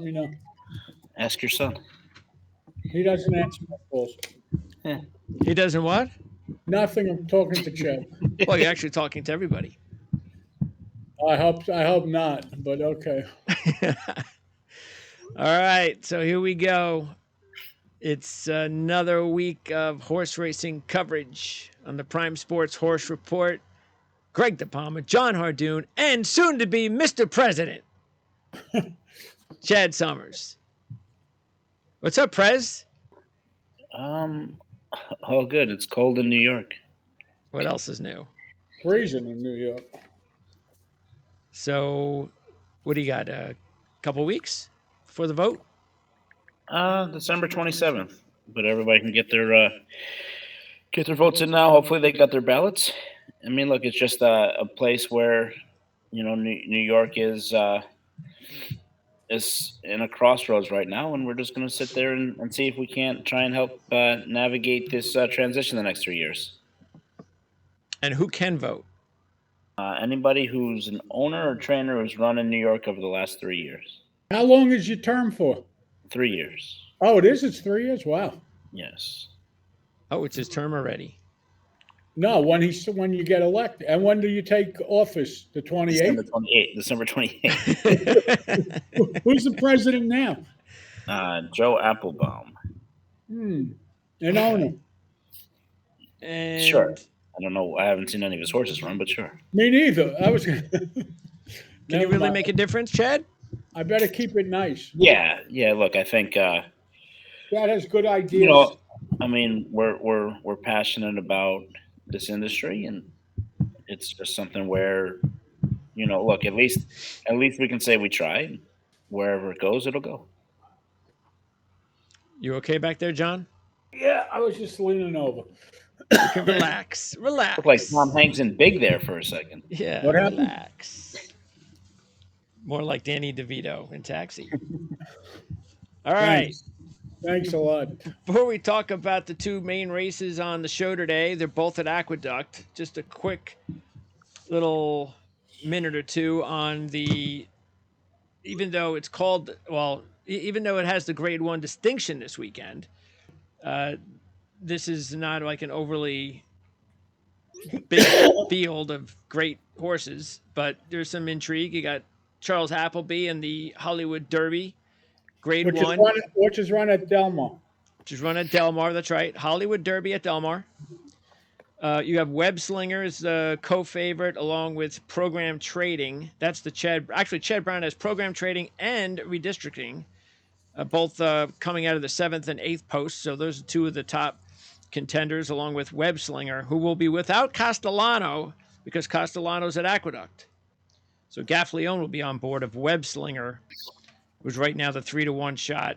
let me know. Ask your son. He doesn't answer my calls. Yeah. He doesn't what? Nothing. I'm talking to Chad. Well, you're actually talking to everybody. I hope not, but okay. All right, so here we go. It's another week of horse racing coverage on the Prime Sports Horse Report. Greg DePalma, Jon Hardoon, and soon to be Mr. President, Chad Summers. What's up, Prez? All good. It's cold in New York. What else is new? Freezing in New York. So, what do you got? A couple weeks before the vote? December 27th. But everybody can get their votes in now. Hopefully, they got their ballots. I mean, look, it's just a place where, New York is in a crossroads right now, and we're just going to sit there and see if we can't try and help navigate this transition the next 3 years. And who can vote? Anybody who's an owner or trainer who's run in New York over the last 3 years. How long is your term for? 3 years. Oh, it is. It's 3 years. Wow. Yes. Oh, it's his term already. No, when you get elected, and when do you take office? The 28th. December 28th. Who's the president now? Joe Applebaum. An owner. And Sure. I don't know. I haven't seen any of his horses run, but sure. Me neither. I was. Can you really make a difference, Chad? I better keep it nice. Yeah. Look, I think Chad has good ideas. I mean, we're passionate about this industry, and it's just something where, look, at least we can say we tried. Wherever it goes, it'll go. You okay back there, John? Yeah, I was just leaning over. You can relax. Looked like Tom Hanks in Big there for a second. Yeah, What happened? relax. More like Danny DeVito in Taxi. All right. Thanks a lot. Before we talk about the two main races on the show today, they're both at Aqueduct. Just a quick little minute or two on even though it has the grade 1 distinction this weekend, this is not like an overly big field of great horses, but there's some intrigue. You got Charles Appleby and the Hollywood Derby, grade 1. Which is run at Del Mar. Which is run at Del Mar, that's right. Hollywood Derby at Del Mar. You have Web Slinger as the co-favorite along with Program Trading. That's the Chad. Actually, Chad Brown has Program Trading and Redistricting, both coming out of the 7th and 8th posts. So those are two of the top contenders along with Web Slinger, who will be without Castellano because Castellano's at Aqueduct. So Gaff Leone will be on board of Web Slinger, who's right now the 3-1 shot.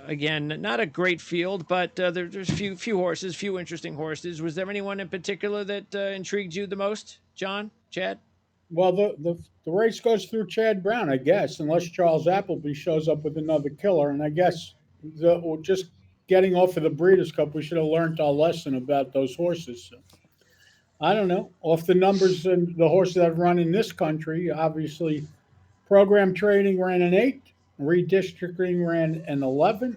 Again, not a great field, but there's few horses, few interesting horses. Was there anyone in particular that intrigued you the most, John, Chad? Well, the race goes through Chad Brown, I guess, unless Charles Appleby shows up with another killer. And I guess just getting off of the Breeders' Cup, we should have learned our lesson about those horses. So, I don't know. Off the numbers and the horses that run in this country, obviously, Program Trading ran an 8. Redistricting ran an 11.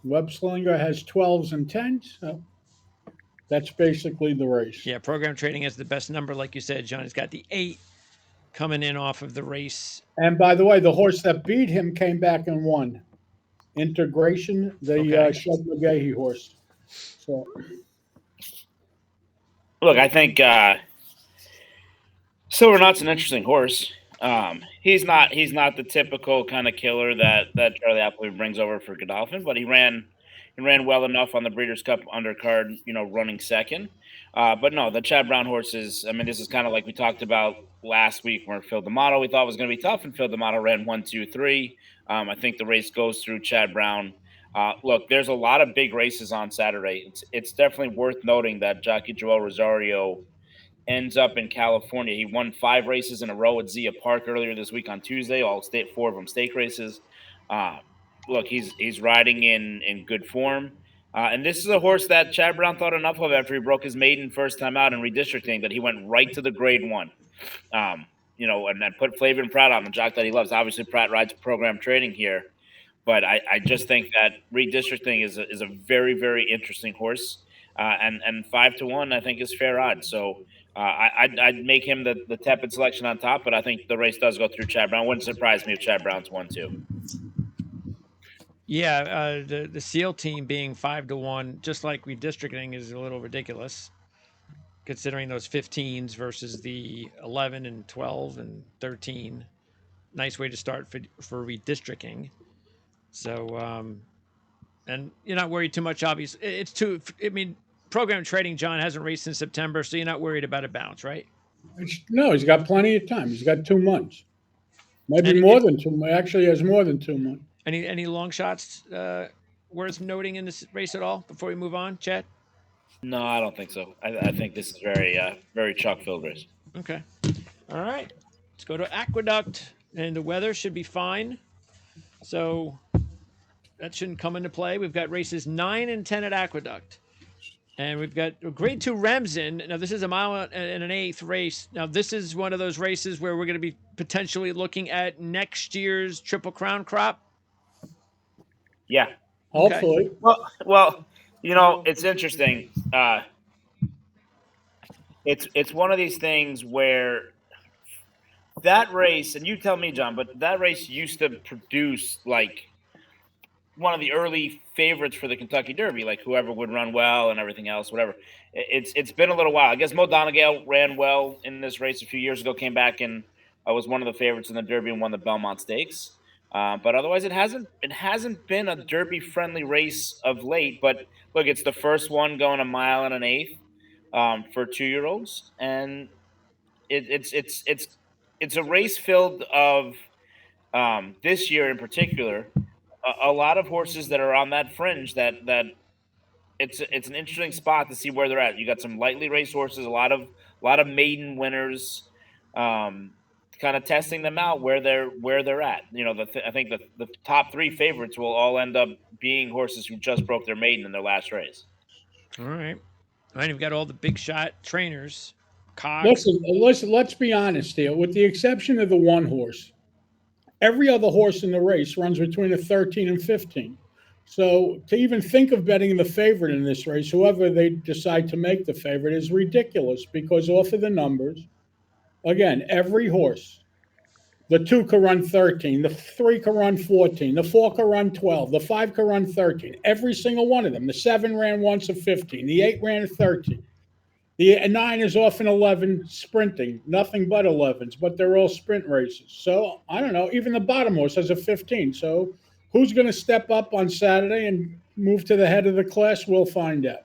Web Slinger has 12s and 10s. So that's basically the race. Yeah, Program Trading has the best number, like you said, John. He's got the 8 coming in off of the race. And by the way, the horse that beat him came back and won. Integration, the Shug McGahee horse. So, look, I think Silver Knot's an interesting horse. He's not the typical kind of killer that Charlie Appleby brings over for Godolphin, but he ran well enough on the Breeders' Cup undercard, running second. But no, the Chad Brown horses, I mean, this is kind of like we talked about last week where Phil D'Amato we thought was going to be tough, and Phil D'Amato ran 1, 2, 3. I think the race goes through Chad Brown. Look, there's a lot of big races on Saturday. It's definitely worth noting that jockey Joel Rosario ends up in California. He won 5 races in a row at Zia Park earlier this week on Tuesday, 4 of them stake races. Look, he's riding in good form. And this is a horse that Chad Brown thought enough of after he broke his maiden first time out in redistricting that he went right to the grade 1. and put Flavor and Pratt on the jock that he loves. Obviously, Pratt rides program trading here, but I just think that redistricting is a very, very interesting horse, and 5-1 I think is fair odds. So I'd make him the tepid selection on top, but I think the race does go through Chad Brown. Wouldn't surprise me if Chad Brown's won too. Yeah, the SEAL team being 5-1, just like redistricting, is a little ridiculous, considering those 15s versus the 11 and 12 and 13. Nice way to start for redistricting. So, and you're not worried too much. Obviously, it's too. I mean, program trading, John hasn't raced since September, so you're not worried about a bounce, right? No, he's got plenty of time. He's got 2 months, maybe And more than 2 months. Actually, he has more than 2 months. Any long shots worth noting in this race at all before we move on, Chad? No, I don't think so. I think this is very chalk filled race. Okay. All right. Let's go to Aqueduct, and the weather should be fine. So that shouldn't come into play. We've got races 9 and 10 at Aqueduct. And we've got Grade 2 Remsen. Now, this is a mile and an eighth race. Now, this is one of those races where we're going to be potentially looking at next year's Triple Crown crop. Yeah. Hopefully. Well, it's interesting. It's one of these things where that race, and you tell me, John, but that race used to produce like one of the early favorites for the Kentucky Derby, like whoever would run well and everything else, whatever. It's been a little while. I guess Mo Donegal ran well in this race a few years ago, came back and was one of the favorites in the Derby and won the Belmont Stakes. But otherwise, it hasn't been a Derby friendly race of late. But look, it's the first one going a mile and an eighth for 2-year-olds, and it's a race filled of this year in particular. A lot of horses that are on that fringe that it's an interesting spot to see where they're at. You got some lightly raced horses, a lot of maiden winners, kind of testing them out where they're at. I think the top 3 favorites will all end up being horses who just broke their maiden in their last race. All right. All right, we've got all the big shot trainers. Cox. Listen, let's be honest here. With the exception of the one horse, every other horse in the race runs between a 13 and 15. So to even think of betting the favorite in this race, whoever they decide to make the favorite, is ridiculous, because off of the numbers, again, every horse, the 2 can run 13, the 3 can run 14, the 4 can run 12, the 5 can run 13. Every single one of them. The 7 ran once a 15, the 8 ran a 13. The 9 is off an 11 sprinting, nothing but 11s, but they're all sprint races. So I don't know. Even the bottom horse has a 15. So who's going to step up on Saturday and move to the head of the class? We'll find out.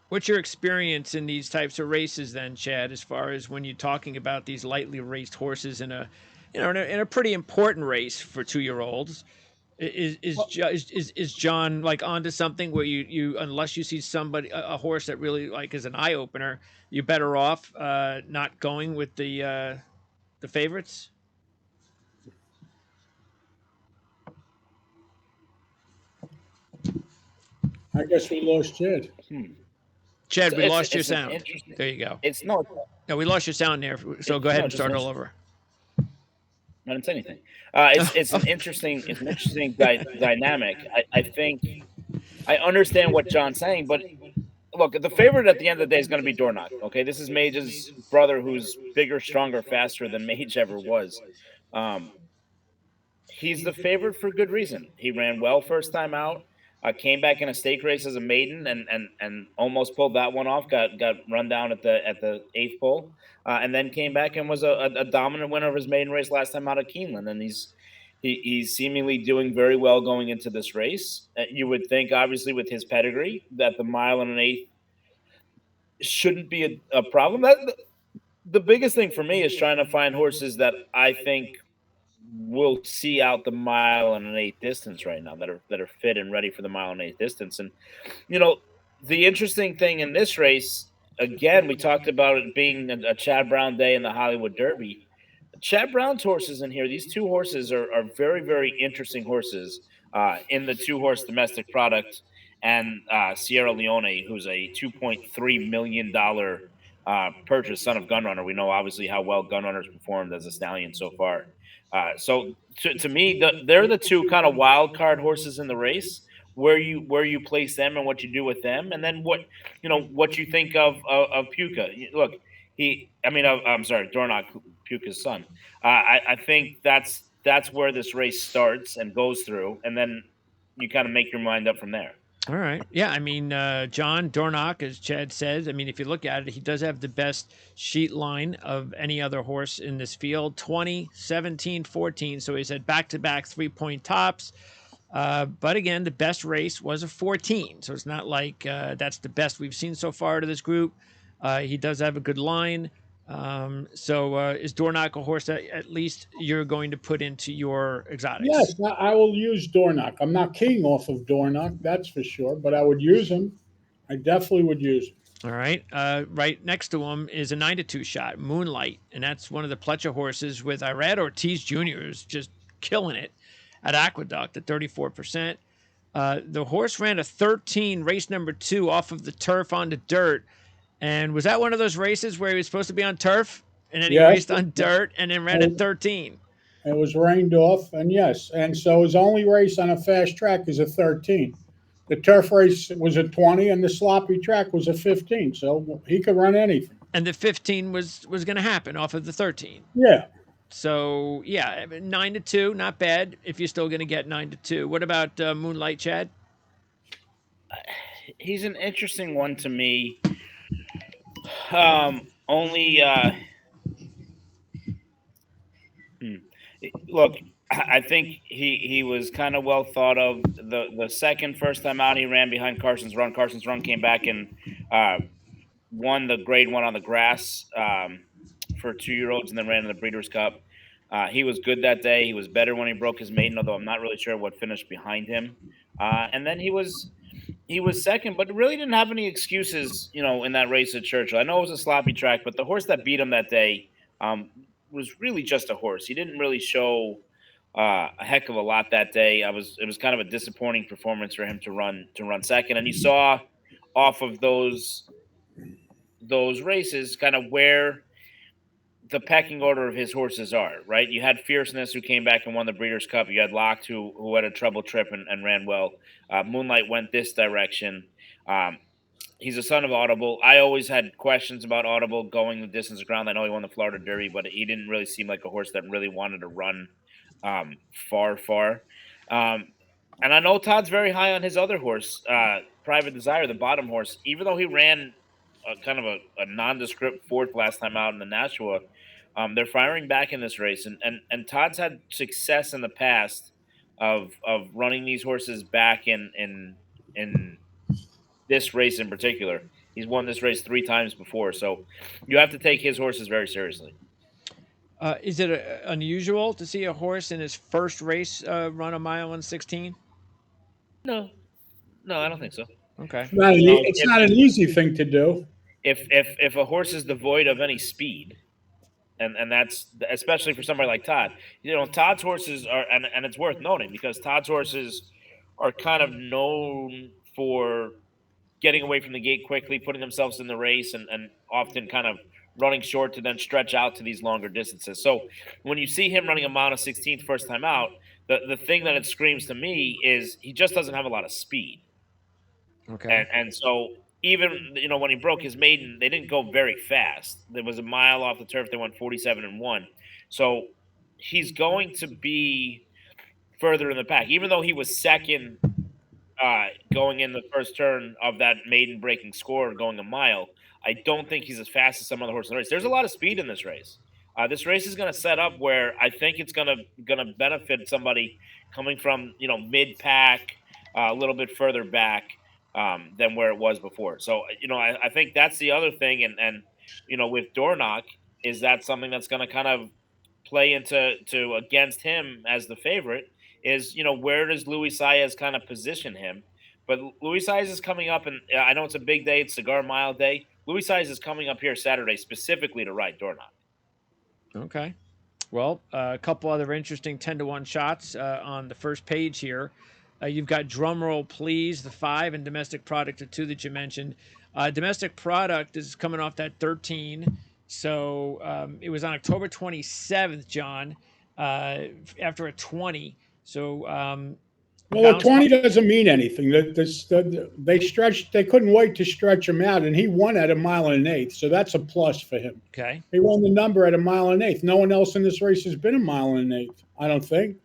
What's your experience in these types of races then, Chad, as far as when you're talking about these lightly raced horses in a pretty important race for 2-year-olds? Is John like onto something where you unless you see a horse that really like is an eye opener, you're better off not going with the favorites? I guess we lost Chad. Chad, we lost your sound. There you go. No, we lost your sound there. So go ahead and start all over. I didn't say anything. It's an interesting dynamic. I think I understand what John's saying, but look, the favorite at the end of the day is going to be Dornoch. Okay, this is Mage's brother, who's bigger, stronger, faster than Mage ever was. He's the favorite for good reason. He ran well first time out. Came back in a stake race as a maiden and almost pulled that one off. Got run down at the 8th pole, and then came back and was a dominant winner of his maiden race last time out at Keeneland. And he's seemingly doing very well going into this race. You would think, obviously, with his pedigree, that the mile and an eighth shouldn't be a problem. The biggest thing for me is trying to find horses that I think will see out the mile and an eighth distance right now, that are fit and ready for the mile and eighth distance. And the interesting thing in this race, again, we talked about it being a Chad Brown day in the Hollywood Derby. Chad Brown's horses in here, these 2 horses are very, very interesting horses in the 2-horse domestic product, and Sierra Leone, who's a $2.3 million purchase, Son of Gunrunner. We know obviously how well Gunrunner's performed as a stallion so far. So to me, they're the two kind of wild card horses in the race. Where you place them and what you do with them, and then what you think of Puka. Look, I'm sorry, Dornock, Puka's son. I think that's where this race starts and goes through, and then you kind of make your mind up from there. All right. Yeah. I mean, John Dornock, as Chad says, I mean, if you look at it, he does have the best sheet line of any other horse in this field 20, 17, 14. So he's had back to back 3-point tops. But again, the best race was a 14. So it's not like that's the best we've seen so far to this group. He does have a good line. So is Dornock a horse that at least you're going to put into your exotics? Yes, I will use Dornock. I'm not keying off of Dornock, that's for sure, but I would use him. I definitely would use him. All right. Right next to him is a 9-2 shot, Moonlight. And that's one of the Pletcher horses with Irad Ortiz Jr. is just killing it at Aqueduct at 34%. The horse ran a 13, race number 2, off of the turf onto dirt. And was that one of those races where he was supposed to be on turf and then he Yes. raced on dirt and then ran a 13? It was rained off, and yes, and so his only race on a fast track is a 13. The turf race was a 20, and the sloppy track was a 15. So he could run anything. And the 15 was going to happen off of the 13. Yeah. So yeah, 9-2, not bad. If you're still going to get 9-2, what about Moonlight, Chad? He's an interesting one to me. Only look, I think he was kind of well thought of. The first time out, he ran behind Carson's Run. Carson's Run came back and won the Grade 1 on the grass for 2-year-olds, and then ran in the Breeders' Cup. He was good that day. He was better when he broke his maiden, although I'm not really sure what finished behind him. And then he was second, but really didn't have any excuses, in that race at Churchill. I know it was a sloppy track, but the horse that beat him that day was really just a horse. He didn't really show a heck of a lot that day. It was kind of a disappointing performance for him to run second. And you saw off of those races kind of where the pecking order of his horses are, right? You had Fierceness, who came back and won the Breeders' Cup. You had Locked, who had a trouble trip and ran well. Moonlight went this direction. He's a son of Audible. I always had questions about Audible going the distance of ground. I know he won the Florida Derby, but he didn't really seem like a horse that really wanted to run far. And I know Todd's very high on his other horse, Private Desire, the bottom horse. Even though he ran kind of a nondescript fourth last time out in the Nashua, they're firing back in this race. And Todd's had success in the past of running these horses back in this race in particular. He's won this race 3 times before, so you have to take his horses very seriously. Is it unusual to see a horse in his first race run a mile and 16? No, I don't think so. Okay. It's not an easy thing to do. If a horse is devoid of any speed, and that's especially for somebody like Todd. Todd's horses are, and it's worth noting because Todd's horses are kind of known for getting away from the gate quickly, putting themselves in the race, and often kind of running short to then stretch out to these longer distances. So when you see him running a mile and 16th first time out, the thing that it screams to me is he just doesn't have a lot of speed. Okay. And so even when he broke his maiden, they didn't go very fast. There was a mile off the turf. They went 47-1. So he's going to be further in the pack, even though he was second going in the first turn of that maiden breaking score, going a mile. I don't think he's as fast as some other horses in the race. There's a lot of speed in this race. This race is going to set up where I think it's going to benefit somebody coming from mid pack, a little bit further back than where it was before. So I think that's the other thing, and with Dornock, is that something that's going to kind of play into against him as the favorite. Is where does Luis Saez kind of position him? But Luis Saez is coming up, and I know it's a big day. It's Cigar Mile Day. Luis Saez is coming up here Saturday specifically to ride Dornock. Okay. Well, a couple other interesting 10-1 shots on the first page here. You've got Drumroll Please, the 5, and Domestic Product, the 2 that you mentioned. Domestic product is coming off that 13. So it was on October 27th, John, after a 20. So Well, a bounce. 20 doesn't mean anything. They couldn't wait to stretch him out, and he won at a mile and an eighth. So that's a plus for him. Okay. He won the number at a mile and an eighth. No one else in this race has been a mile and an eighth, I don't think.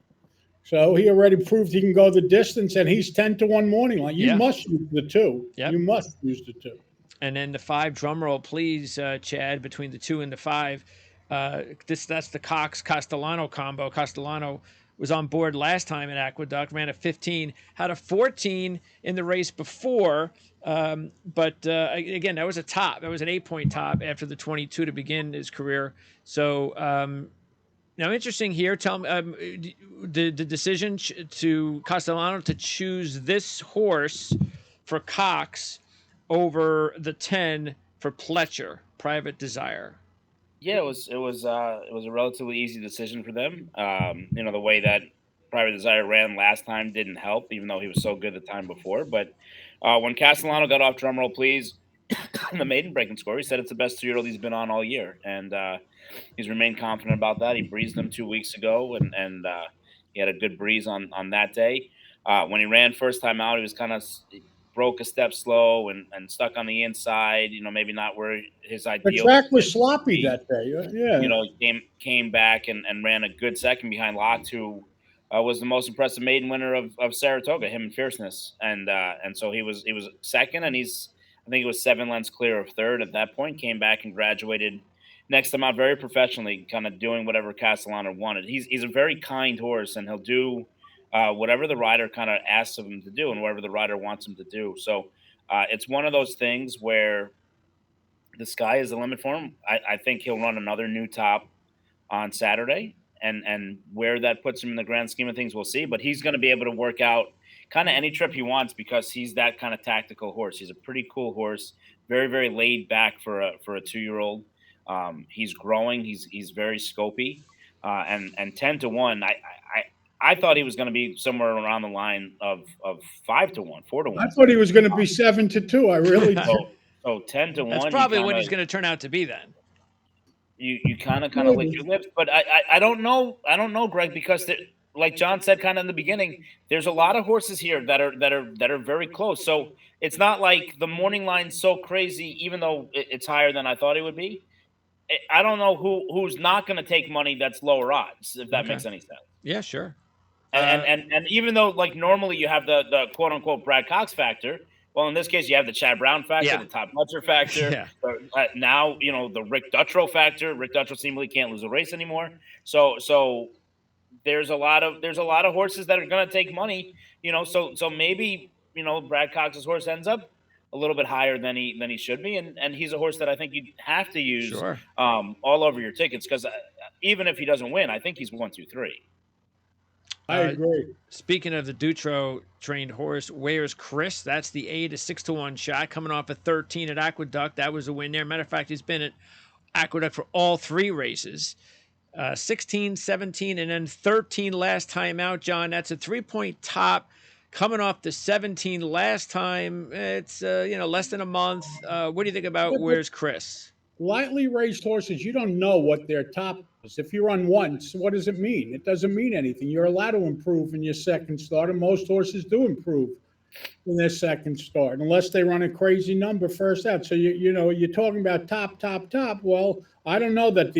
So he already proved he can go the distance, and he's 10-1 morning line. You must use the two. Yep. You must use the two. And then the 5, drum roll, please, Chad, between the 2 and the 5. That's the Cox Castellano combo. Castellano was on board last time at Aqueduct, ran a 15, had a 14 in the race before. But again, that was a top. That was an 8-point top after the 22 to begin his career. So now, interesting here. Tell me the decision to Castellano to choose this horse for Cox over the 10 for Pletcher, Private Desire. Yeah, it was a relatively easy decision for them. The way that Private Desire ran last time didn't help, even though he was so good the time before. But when Castellano got off, drumroll please, the maiden breaking score, he said it's the best 2-year-old he's been on all year, and he's remained confident about that. He breezed them 2 weeks ago, and he had a good breeze on that day. When he ran first time out, he was kind of broke a step slow and stuck on the inside. Maybe not where his ideal. The track was sloppy that day. Yeah. Came back and ran a good second behind Locht, who was the most impressive maiden winner of Saratoga, him and Fierceness, and so he was second, and I think it was 7 lengths clear of third at that point. Came back and graduated next time out very professionally, kind of doing whatever Castellano wanted. He's a very kind horse, and he'll do whatever the rider kind of asks of him to do and whatever the rider wants him to do. So it's one of those things where the sky is the limit for him. I think he'll run another new top on Saturday, and where that puts him in the grand scheme of things, we'll see. But he's going to be able to work out kind of any trip he wants because he's that kind of tactical horse. He's a pretty cool horse, very, very laid back for a 2-year-old. He's growing. He's very scopy, and 10-1. I thought he was going to be somewhere around the line of 5-1, 4-1. I thought he was going to be 7-2. I really did. So 10-1. That's probably what he's going to turn out to be then. You kind of lick your lips, but I don't know, Greg, because like John said, kind of in the beginning, there's a lot of horses here that are very close. So it's not like the morning line's so crazy, even though it's higher than I thought it would be. I don't know who's not going to take money that's lower odds, if that makes any sense. Yeah, sure. And even though like normally you have the quote unquote Brad Cox factor, well, in this case you have the Chad Brown factor, the Top Butcher factor. Now the Rick Dutrow factor. Rick Dutrow seemingly can't lose a race anymore. So there's a lot of horses that are going to take money. So maybe Brad Cox's horse ends up a little bit higher than he should be, and he's a horse that I think you have to use all over your tickets because even if he doesn't win, I think he's 1, 2, 3. I agree. Speaking of the Dutrow trained horse, where's Chris? That's the 8, a 6-1 shot coming off a 13 at Aqueduct. That was a win there. Matter of fact, he's been at Aqueduct for all 3 races. 16, 17, and then 13 last time out, John. That's a 3-point top coming off the 17 last time. It's less than a month. What do you think about where's Chris? Lightly raised horses, you don't know what their top is. If you run once, what does it mean? It doesn't mean anything. You're allowed to improve in your second start, and most horses do improve in their second start, unless they run a crazy number first out. So you're talking about top. Well, I don't know that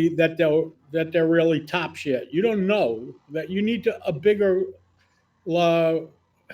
they're really tops yet. You don't know that. You need a bigger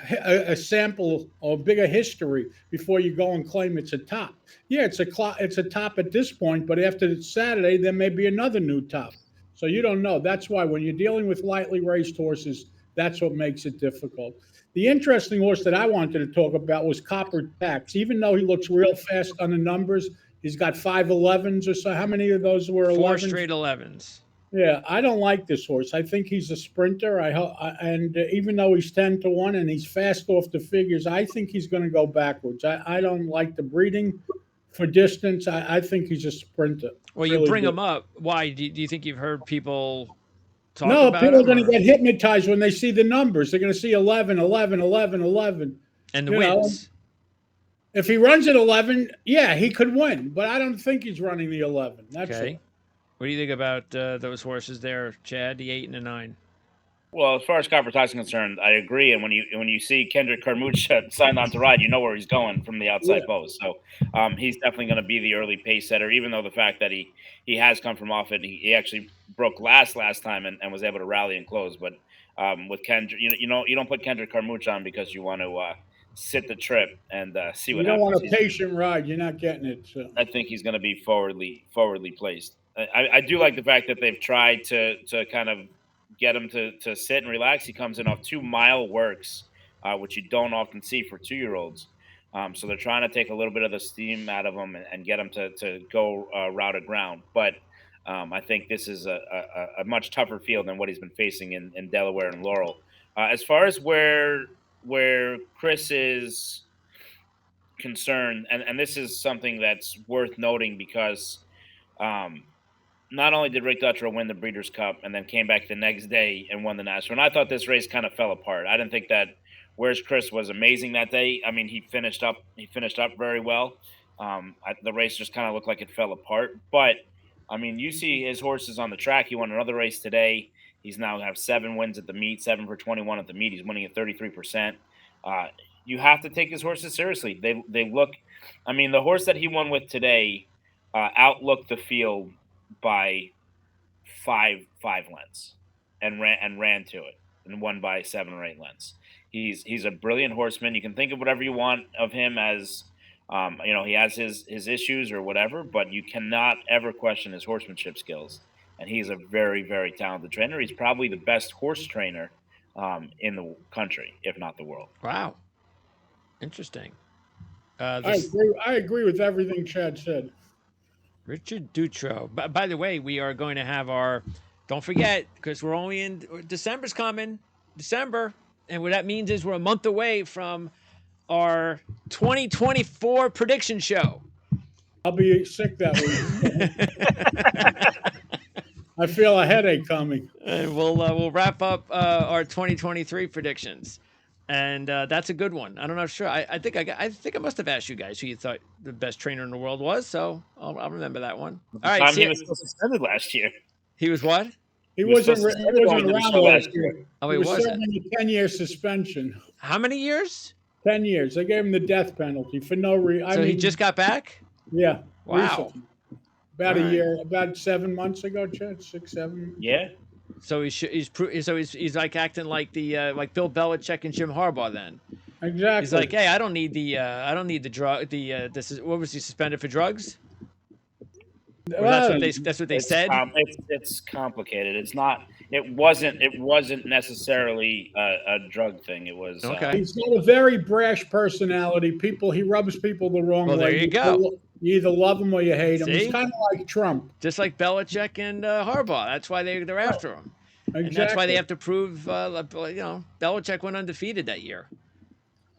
a sample or bigger history before you go and claim it's a top. Yeah, it's a top at this point, but after Saturday, there may be another new top. So you don't know. That's why when you're dealing with lightly raced horses, that's what makes it difficult. The interesting horse that I wanted to talk about was Copper Tax. Even though he looks real fast on the numbers, he's got 5 11s or so. How many of those were 11s? 4 straight 11s. Yeah, I don't like this horse. I think he's a sprinter. And even though he's 10-1 and he's fast off the figures, I think he's going to go backwards. I don't like the breeding for distance. I think he's a sprinter. Well, you bring him up. Why? Do you think you've heard people talk about about people are going to get hypnotized when they see the numbers. They're going to see 11, 11, 11, 11. And the wins. If he runs at 11, yeah, he could win, but I don't think he's running the 11. That's Okay. all. What do you think about those horses there, Chad? The 8 and the 9. Well, as far as Copper Tie's concerned, I agree. And when you see Kendrick Carmucha signed on to ride, you know where he's going from the Yeah. outside post. So he's definitely going to be the early pace setter. Even though the fact that he has come from off it, he actually broke last time and was able to rally and close. But with Kendrick, you don't put Kendrick Carmucha on because you want to sit the trip and see You what don't want happens. a patient ride. You're not getting it. So. I think he's going to be forwardly placed. I do like the fact that they've tried to kind of get him to sit and relax. He comes in off 2 mile works, which you don't often see for 2-year-olds. So they're trying to take a little bit of the steam out of him and get him to go route of ground. But I think this is a much tougher field than what he's been facing in Delaware and Laurel. As far as where Chris is concern, and this is something that's worth noting because um, not only did Rick Dutrow win the Breeders' Cup and then came back the next day and won the National, and I thought this race kind of fell apart. I didn't think that Where's Chris was amazing that day. I mean, he finished up very well. The race just kind of looked like it fell apart, but I mean, you see his horses on the track. He won another race today. He's now have 7 wins at the meet, 7 for 21 at the meet. He's winning at 33%. Uh, you have to take his horses seriously. They look. I mean, the horse that he won with today outlooked the field by five lengths and ran to it and won by 7 or 8 lengths. He's a brilliant horseman. You can think of whatever you want of him as he has his issues or whatever, but you cannot ever question his horsemanship skills. And he's a very, very talented trainer. He's probably the best horse trainer in the country, if not the world. Wow. Interesting. I agree with everything Chad said. Richard Dutrow. By the way, we are going to have our, don't forget, because we're only in, December's coming, December. And what that means is we're a month away from our 2024 prediction show. I'll be sick that week. I feel a headache coming. And we'll wrap up our 2023 predictions. And that's a good one. I don't know. Sure. I think I must have asked you guys who you thought the best trainer in the world was. So I'll remember that one. All right. He was still suspended last year. He was what? He wasn't around last year. Oh, he was wasn't. serving a 10-year suspension. How many years? 10 years. They gave him the death penalty for no reason. So he just got back? Yeah. Wow. Recently. About a year, about 7 months ago, Chad, 6, 7. Yeah. So he's like acting like the like Bill Belichick and Jim Harbaugh then. Exactly. He's like, hey, I don't need the drug. This is what was he suspended for drugs? That's what they said. It's complicated. It's not. It wasn't necessarily a drug thing. It was. Okay. He's got a very brash personality. He rubs people the wrong way. Well, there you go. You either love him or you hate him. See? He's kind of like Trump. Just like Belichick and Harbaugh. That's why they're after him. Exactly. And that's why they have to prove. Belichick went undefeated that year.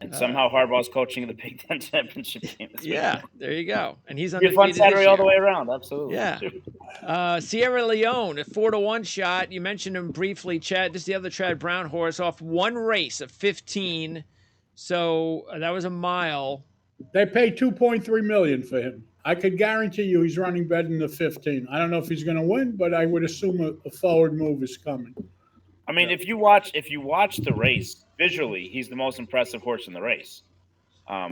And somehow Harbaugh's coaching the Big Ten championship game. Yeah, there you go. And he's undefeated. Fun Saturday all the way around. Absolutely. Yeah. Sierra Leone, a 4-1 shot. You mentioned him briefly, Chad. This is the other Chad Brown horse off one race of 15. So that was a mile. They paid $2.3 million for him. I could guarantee you he's running better than the 15. I don't know if he's going to win, but I would assume a forward move is coming. I mean, if you watch the race visually, he's the most impressive horse in the race.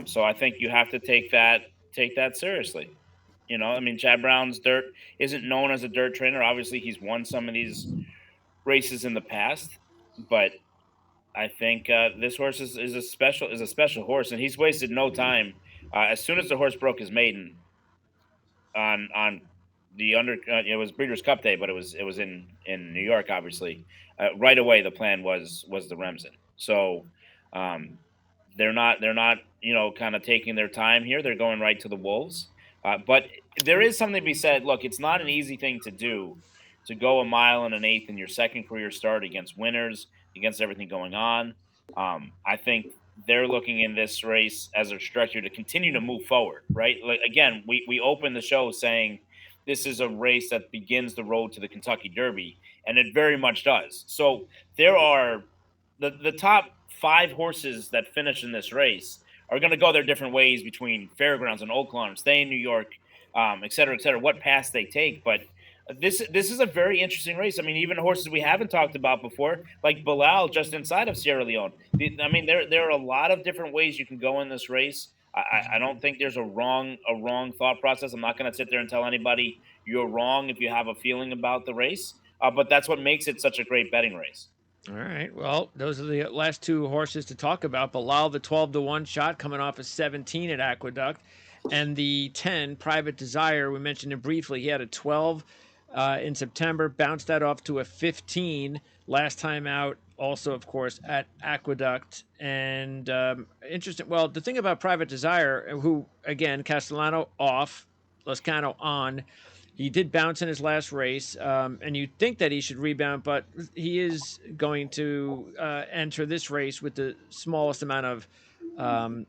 So I think you have to take that seriously. I mean, Chad Brown's dirt isn't known as a dirt trainer. Obviously, he's won some of these races in the past, but I think this horse is a special horse, and he's wasted no time. As soon as the horse broke his maiden on the it was Breeders' Cup Day, but it was in New York, obviously. Right away, the plan was the Remsen. So they're not kind of taking their time here. They're going right to the Wolves. But there is something to be said. Look, it's not an easy thing to do, to go 1 mile and an eighth in your second career start against winners, against everything going on. I think they're looking in this race as a stretcher to continue to move forward, right? Like, again, we opened the show saying this is a race that begins the road to the Kentucky Derby, and it very much does. So there are the top 5 horses that finish in this race are going to go their different ways between Fairgrounds and Oaklawn, stay in New York, et cetera, what paths they take. But this is a very interesting race. I mean, even horses we haven't talked about before, like Bilal, just inside of Sierra Leone. I mean, there are a lot of different ways you can go in this race. I don't think there's a wrong thought process. I'm not going to sit there and tell anybody you're wrong if you have a feeling about the race. But that's what makes it such a great betting race. All right. Well, those are the last two horses to talk about. Bilal, the 12-1 shot, coming off a 17 at Aqueduct, and the 10, Private Desire. We mentioned it briefly. He had a 12 in September, bounced that off to a 15 last time out. Also, of course, at Aqueduct. And interesting. Well, the thing about Private Desire, who again, Castellano off, Lascano on. He did bounce in his last race, and you'd think that he should rebound, but he is going to enter this race with the smallest amount of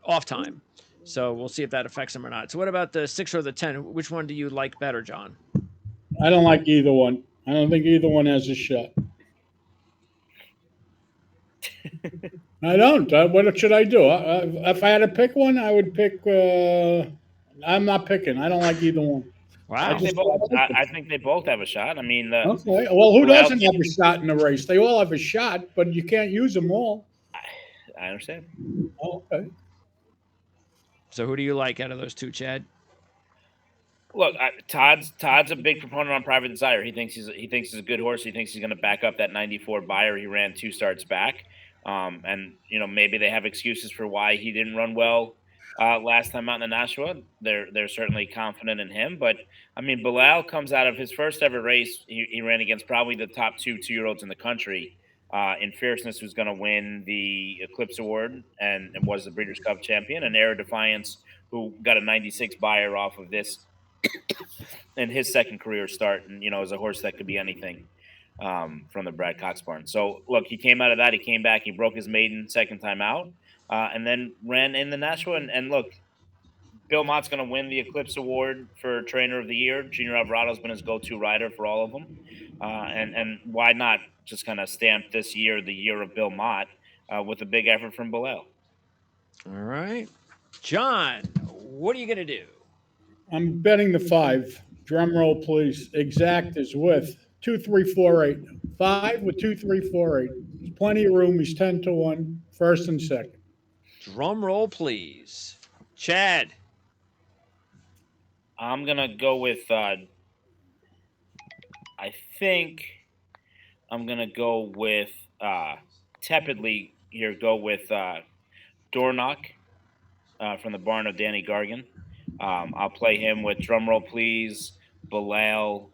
off time. So we'll see if that affects him or not. So what about the 6 or the 10? Which one do you like better, John? I don't like either one. I don't think either one has a shot. I don't. What should I do? If I had to pick one, I would pick. I'm not picking. I don't like either one. Wow. I think they both have a shot. I mean, okay. Well, who doesn't have a shot in the race? They all have a shot, but you can't use them all. I understand. Okay. So who do you like out of those two, Chad? Look, Todd's a big proponent on Private Desire. He thinks he's a good horse. He thinks he's going to back up that 94 buyer. He ran 2 starts back, and maybe they have excuses for why he didn't run well last time out in the Nashua. They're certainly confident in him, but I mean, Bilal comes out of his first ever race. He ran against probably the top 2-year-olds in the country. In Fierceness, who's going to win the Eclipse Award and was the Breeders' Cup champion, and Air Defiance, who got a 96 buyer off of this in his second career start, and is a horse that could be anything from the Brad Cox barn. So look, he came out of that, he came back, he broke his maiden second time out, and then ran in the Nashua. And look, Bill Mott's going to win the Eclipse Award for Trainer of the Year. Junior Alvarado's been his go-to rider for all of them, and why not just kind of stamp this year the year of Bill Mott with a big effort from Bilal. All right, John, what are you going to do? I'm betting the 5. Drum roll, please. Exact is with 2, 3, 4, 8. 5 with 2, 3, 4, 8. There's plenty of room. He's 10-1, first and second. Drum roll, please. Chad. I'm gonna go with. I think I'm gonna go with tepidly here. Go with Dornock from the barn of Danny Gargan. I'll play him with drumroll, please, Bilal,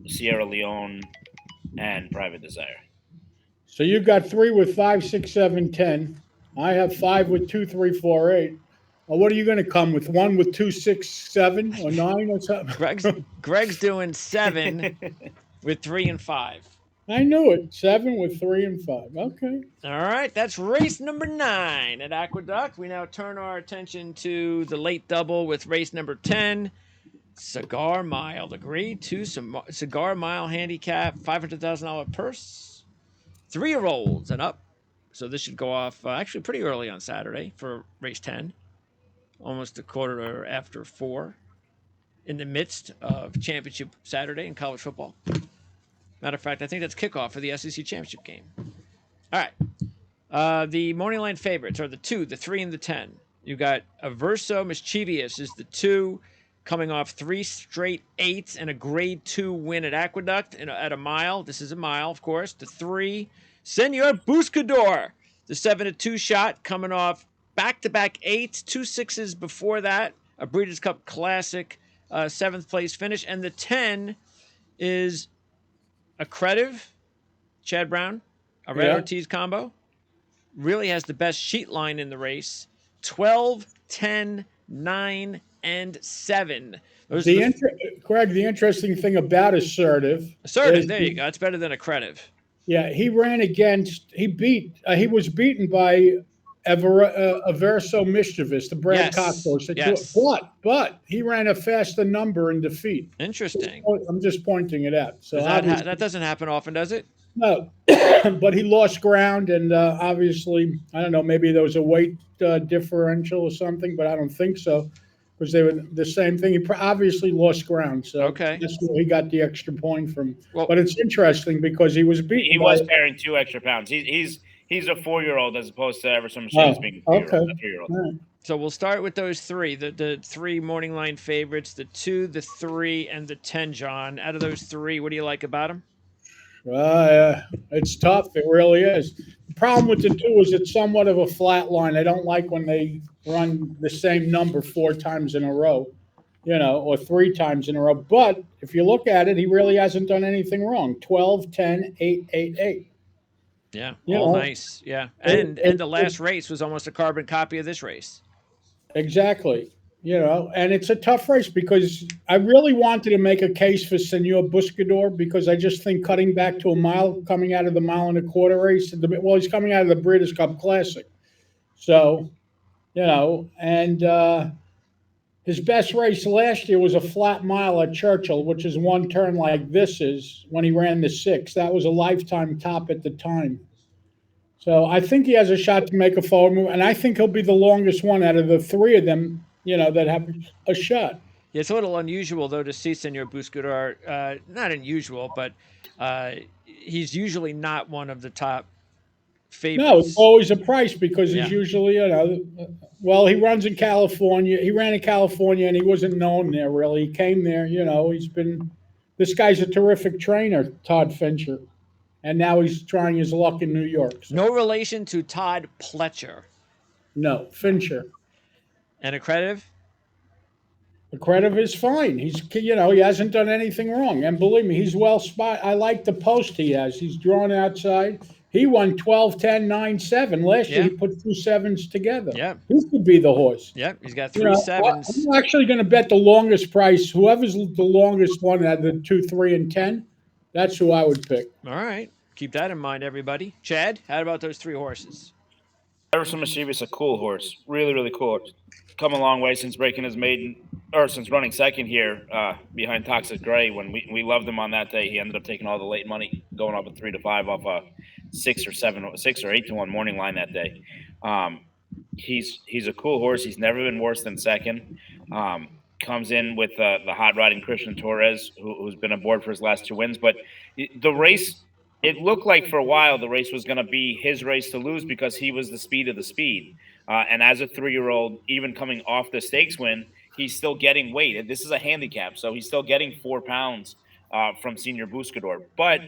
Sierra Leone, and Private Desire. So you've got 3 with 5, 6, 7, 10. I have 5 with 2, 3, 4, 8. Well, what are you going to come with? 1 with 2, 6, 7, or 9 or something? Greg's doing 7 with 3 and 5. I knew it. 7 with 3 and 5. Okay. All right. That's race number 9 at Aqueduct. We now turn our attention to the late double with race number 10, Cigar Mile. The grade 2 Cigar Mile Handicap, $500,000 purse, 3-year-olds and up. So this should go off actually pretty early on Saturday for race 10, almost a quarter after 4, in the midst of championship Saturday in college football. Matter of fact, I think that's kickoff for the SEC championship game. All right. The morning line favorites are the 2, the 3, and the 10. You got Averso Mischievous is the 2, coming off 3 straight 8s and a grade 2 win at Aqueduct at a mile. This is a mile, of course. The 3, Senor Buscador, the 7-2 shot, coming off back-to-back 8s, 2 6s before that, a Breeders' Cup Classic 7th place finish. And the 10 is Aqueduct, Chad Brown, a Red Ortiz combo. Really has the best sheet line in the race. 12, 10, 9, and 7. Craig, the interesting thing about Assertive. There you go. It's better than Aqueduct. Yeah, he ran against, he was beaten by Averso Mischievous, the Brad Cox horse. Yes. But he ran a faster number in defeat. Interesting. I'm just pointing it out. So that doesn't happen often, does it? No, but he lost ground, and obviously, I don't know. Maybe there was a weight differential or something, but I don't think so because they were the same thing. He obviously lost ground, so Okay. that's where he got the extra point from. Well, But it's interesting because he was He beaten by. was carrying 2 extra pounds. He's a 4-year-old as opposed to Everson Machines Oh, being okay. a 3-year-old. All right. so we'll start with those three, the three morning line favorites, the 2, the 3, and the 10. John, out of those three, what do you like about them? It's tough. It really is. The problem with the two is it's somewhat of a flat line. I don't like when they run the same number 4 times in a row, or 3 times in a row. But if you look at it, he really hasn't done anything wrong. 12, 10, 8, 8, 8. Yeah, You all know, nice. Yeah, it, and the last race was almost a carbon copy of this race. exactly. And it's a tough race because I really wanted to make a case for Senor Buscador because I just think cutting back to a mile, coming out of the mile and a quarter race, well, he's coming out of the Breeders' Cup Classic. So, and his best race last year was a flat mile at Churchill, which is one turn like this is when he ran the 6. That was a lifetime top at the time. So I think he has a shot to make a forward move, and I think he'll be the longest one out of the three of them, that have a shot. Yeah, it's a little unusual though to see Senor Buscador. Not unusual, but he's usually not one of the top No, it's favorites. always a price because he's Yeah. usually, well, he runs in California. He ran in California and he wasn't known there really. He came there, this guy's a terrific trainer, Todd Fincher. And now he's trying his luck in New York. So, No relation to Todd Pletcher. no, Fincher. And accreditive? Accreditive is fine. He hasn't done anything wrong. And believe me, he's well spot. I like the post he has. He's drawn outside. He won 12, 10, 9, 7. Last year, Yeah. he put 2 sevens together. Yeah. He could be the horse. Yeah, he's got 3 sevens. I'm actually going to bet the longest price. Whoever's the longest one out of the 2, 3, and 10, that's who I would pick. All right. Keep that in mind, everybody. Chad, how about those 3 horses? Everson Machines, a cool horse. Really, really cool horse. Come a long way since breaking his maiden, or since running second here behind Toxic Gray. When we loved him on that day, he ended up taking all the late money, going up at 3-5 off a 6 or 8 to 1 morning line that day. He's a cool horse. He's never been worse than second. Comes in with the hot riding Christian Torres, who's been aboard for his last 2 wins. But the race, it looked like for a while the race was going to be his race to lose because he was the speed of the speed. And as a 3-year-old, even coming off the stakes win, he's still getting weight. This is a handicap, so he's still getting 4 pounds from Senior Buscador. But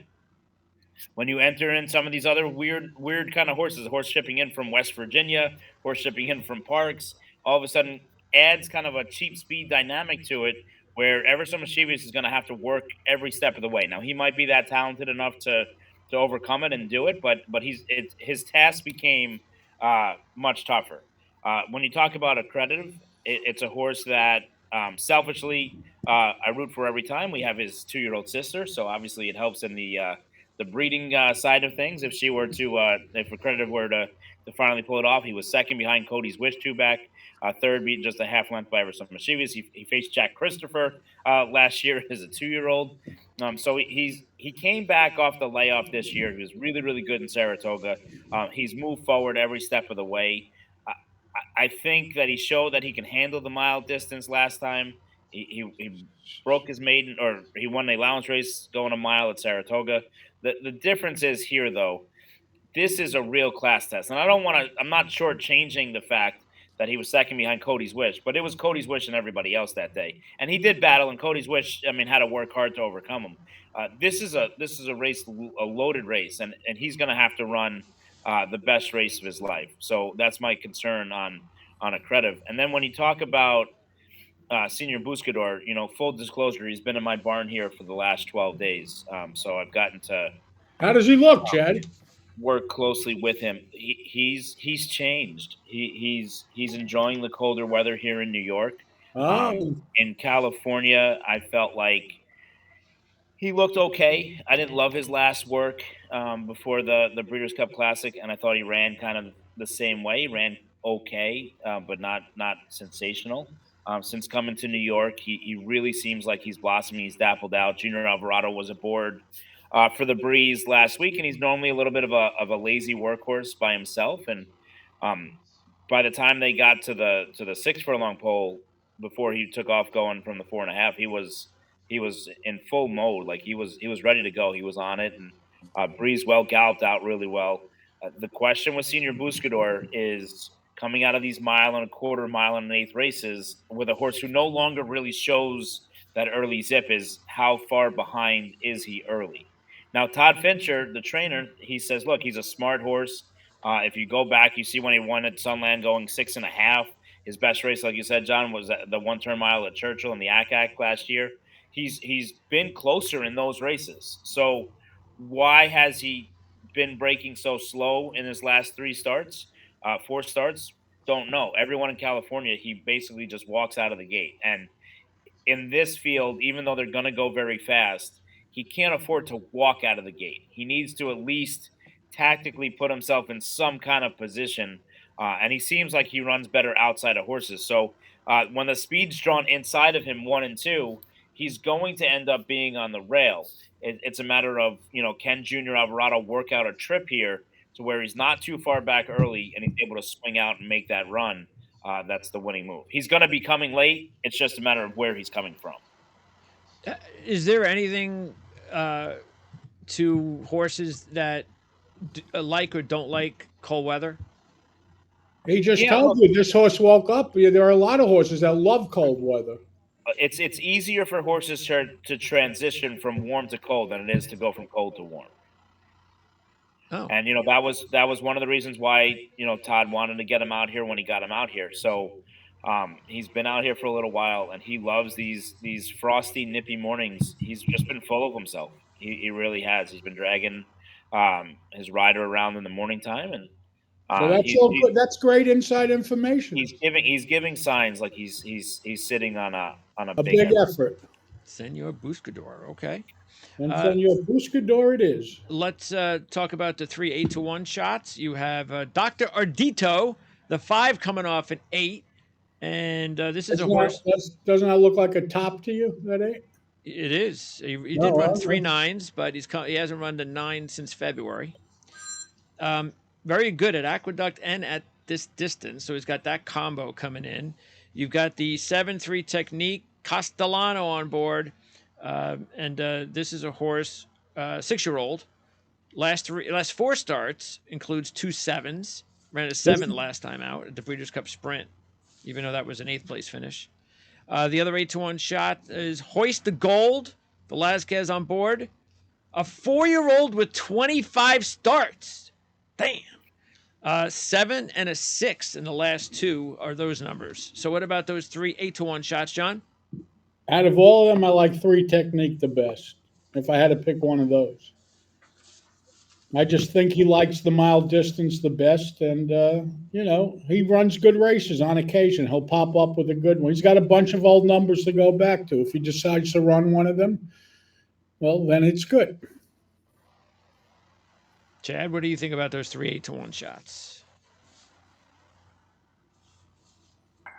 when you enter in some of these other weird kind of horses, horse shipping in from West Virginia, horse shipping in from Parks, all of a sudden adds kind of a cheap speed dynamic to it where Everson Machines is going to have to work every step of the way. Now he might be that talented enough to overcome it and do it, but his task became much tougher. When you talk about accreditive, it's a horse that selfishly I root for every time. We have his 2-year-old sister, so obviously it helps in the breeding side of things. If she were to, if accredited were to finally pull it off, he was second behind Cody's Wish two back, third beat just a half length by Everson Machines. He faced Jack Christopher last year as a 2-year-old. So he came back off the layoff this year. He was really, really good in Saratoga. He's moved forward every step of the way. I think that he showed that he can handle the mile distance last time. He broke his maiden, or he won the allowance race going a mile at Saratoga. The difference is here, though, this is a real class test. And I'm not shortchanging the fact that he was second behind Cody's Wish, but it was Cody's Wish and everybody else that day. And he did battle, and Cody's Wish, had to work hard to overcome him. This is a race, a loaded race, and he's going to have to run the best race of his life. So that's my concern on accreditive. And then when you talk about Senior Buscador, full disclosure, he's been in my barn here for the last 12 days. So I've gotten to How does he look, Chad? work closely with him. He's changed. He's enjoying the colder weather here in New York. Oh, In California, I felt like he looked okay. I didn't love his last work before the Breeders' Cup Classic, and I thought he ran kind of the same way. He ran okay, but not sensational. Since coming to New York, he really seems like he's blossoming. He's dappled out. Junior Alvarado was aboard for the Breeze last week, and he's normally a little bit of a lazy workhorse by himself. And um, by the time they got to the 6 furlong pole, before he took off going from the 4.5, he was in full mode. Like he was ready to go. He was on it, and Breeze well galloped out really well. The question with Senior Buscador is coming out of these mile and a quarter, mile and an eighth races with a horse who no longer really shows that early zip, is how far behind is he early? Now, Todd Fincher, the trainer, he says, look, he's a smart horse. If you go back, you see when he won at Sunland going 6.5. His best race, like you said, John, was the 1 turn mile at Churchill and the Aqueduct last year. He's been closer in those races. So why has he been breaking so slow in his last 3 starts, 4 starts? Don't know. Everyone in California, he basically just walks out of the gate. And in this field, even though they're going to go very fast, he can't afford to walk out of the gate. He needs to at least tactically put himself in some kind of position. And he seems like he runs better outside of horses. So when the speed's drawn inside of him, 1 and 2, he's going to end up being on the rail. It's a matter of, can Junior Alvarado work out a trip here to where he's not too far back early and he's able to swing out and make that run. That's the winning move. He's going to be coming late. It's just a matter of where he's coming from. Is there anything to horses that like or don't like cold weather? He just told you this horse woke up. There are a lot of horses that love cold weather. It's easier for horses to transition from warm to cold than it is to go from cold to warm. Oh. And that was one of the reasons why Todd wanted to get him out here when he got him out here. So he's been out here for a little while, and he loves these frosty, nippy mornings. He's just been full of himself. He really has. He's been dragging his rider around in the morning time, and so that's all good. That's great inside information. He's giving signs like he's sitting on a big effort. Senor Buscador, okay. And Senor Buscador it is. Let's talk about the 3 8-1 shots. You have Dr. Ardito, the 5 coming off an 8, and this is a horse. Doesn't that look like a top to you? That 8. It is. He did run 3 9s, but he hasn't run the 9 since February. Very good at Aqueduct and at this distance, so he's got that combo coming in. You've got the 7-3 technique, Castellano on board, and this is a horse, 6-year-old. Last 4 starts includes 2 7s. Ran a 7 last time out at the Breeders' Cup Sprint, even though that was an 8th place finish. The other 8-1 shot is Hoist the Gold, Velazquez on board. A 4-year-old with 25 starts. Damn. 7 and a 6 in the last 2 are those numbers. So what about those 3 8-1 shots, John? Out of all of them, I like 3 technique the best. If I had to pick one of those, I just think he likes the mile distance the best, and he runs good races on occasion. He'll pop up with a good one. He's got a bunch of old numbers to go back to. If he decides to run one of them, well, then it's good. Chad, what do you think about those 3 8-1 shots?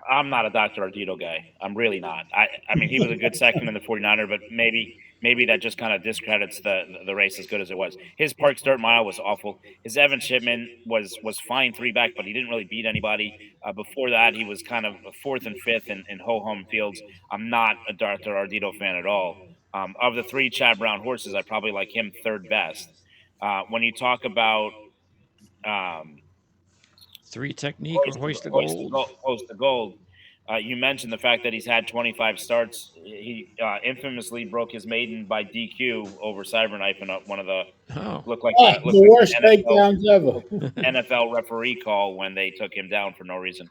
I'm not a Dr. Ardito guy. I'm really not. I mean, he was a good second in the 49er, but maybe that just kind of discredits the race as good as it was. His Park Start Mile was awful. His Evan Shipman was fine 3 back, but he didn't really beat anybody. Before that, he was kind of 4th and 5th in ho-hum fields. I'm not a Dr. Ardito fan at all. Of the 3 Chad Brown horses, I probably like him 3rd best. When you talk about 3 technique or Hoist the Gold? Hoist the Gold. You mentioned the fact that he's had 25 starts. He infamously broke his maiden by DQ over Cyberknife in one of the looked like the worst takedowns ever. NFL referee call when they took him down for no reason.